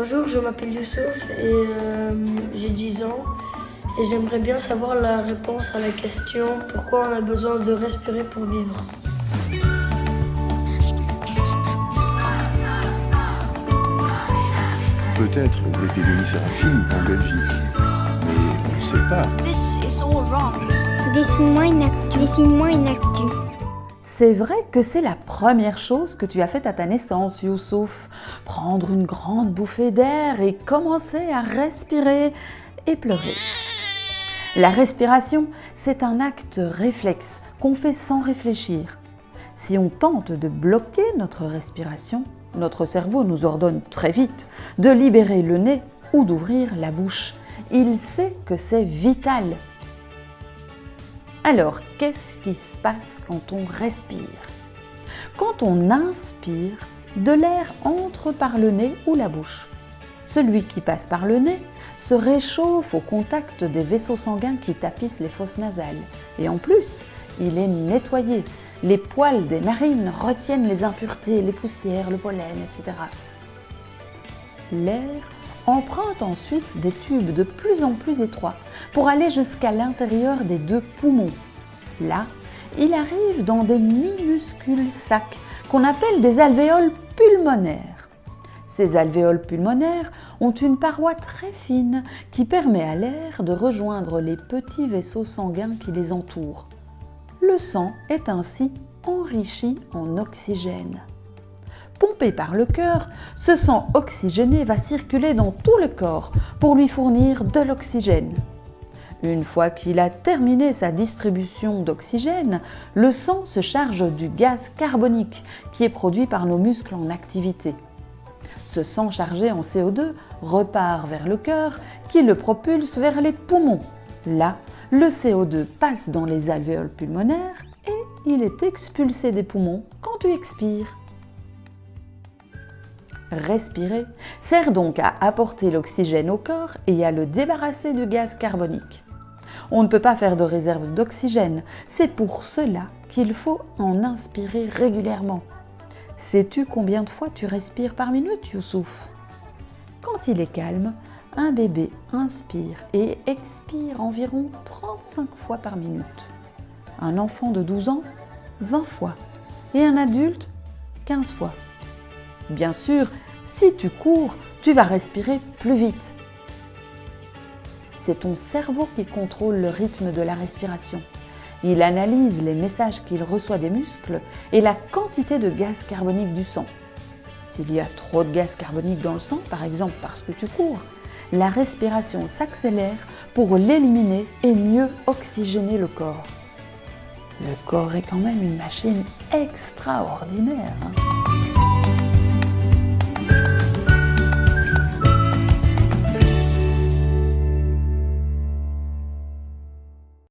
Bonjour, je m'appelle Youssouf et j'ai 10 ans et j'aimerais bien savoir la réponse à la question pourquoi on a besoin de respirer pour vivre. Peut-être l'épidémie sera finie en Belgique, mais on ne sait pas. This is all wrong. Dessine-moi une actu. C'est vrai que c'est la première chose que tu as faite à ta naissance, Youssouf. Prendre une grande bouffée d'air et commencer à respirer et pleurer. La respiration, c'est un acte réflexe qu'on fait sans réfléchir. Si on tente de bloquer notre respiration, notre cerveau nous ordonne très vite de libérer le nez ou d'ouvrir la bouche. Il sait que c'est vital. Alors, qu'est-ce qui se passe quand on respire? Quand on inspire, de l'air entre par le nez ou la bouche. Celui qui passe par le nez se réchauffe au contact des vaisseaux sanguins qui tapissent les fosses nasales. Et en plus, il est nettoyé. Les poils des narines retiennent les impuretés, les poussières, le pollen, etc. L'air emprunte ensuite des tubes de plus en plus étroits pour aller jusqu'à l'intérieur des deux poumons. Là, il arrive dans des minuscules sacs qu'on appelle des alvéoles pulmonaires. Ces alvéoles pulmonaires ont une paroi très fine qui permet à l'air de rejoindre les petits vaisseaux sanguins qui les entourent. Le sang est ainsi enrichi en oxygène. Pompé par le cœur, ce sang oxygéné va circuler dans tout le corps pour lui fournir de l'oxygène. Une fois qu'il a terminé sa distribution d'oxygène, le sang se charge du gaz carbonique qui est produit par nos muscles en activité. Ce sang chargé en CO2 repart vers le cœur qui le propulse vers les poumons. Là, le CO2 passe dans les alvéoles pulmonaires et il est expulsé des poumons quand tu expires. Respirer sert donc à apporter l'oxygène au corps et à le débarrasser du gaz carbonique. On ne peut pas faire de réserve d'oxygène, c'est pour cela qu'il faut en inspirer régulièrement. Sais-tu combien de fois tu respires par minute, Youssouf? Quand il est calme, un bébé inspire et expire environ 35 fois par minute. Un enfant de 12 ans, 20 fois. Et un adulte, 15 fois. Bien sûr, si tu cours, tu vas respirer plus vite. C'est ton cerveau qui contrôle le rythme de la respiration. Il analyse les messages qu'il reçoit des muscles et la quantité de gaz carbonique du sang. S'il y a trop de gaz carbonique dans le sang, par exemple parce que tu cours, la respiration s'accélère pour l'éliminer et mieux oxygéner le corps. Le corps est quand même une machine extraordinaire.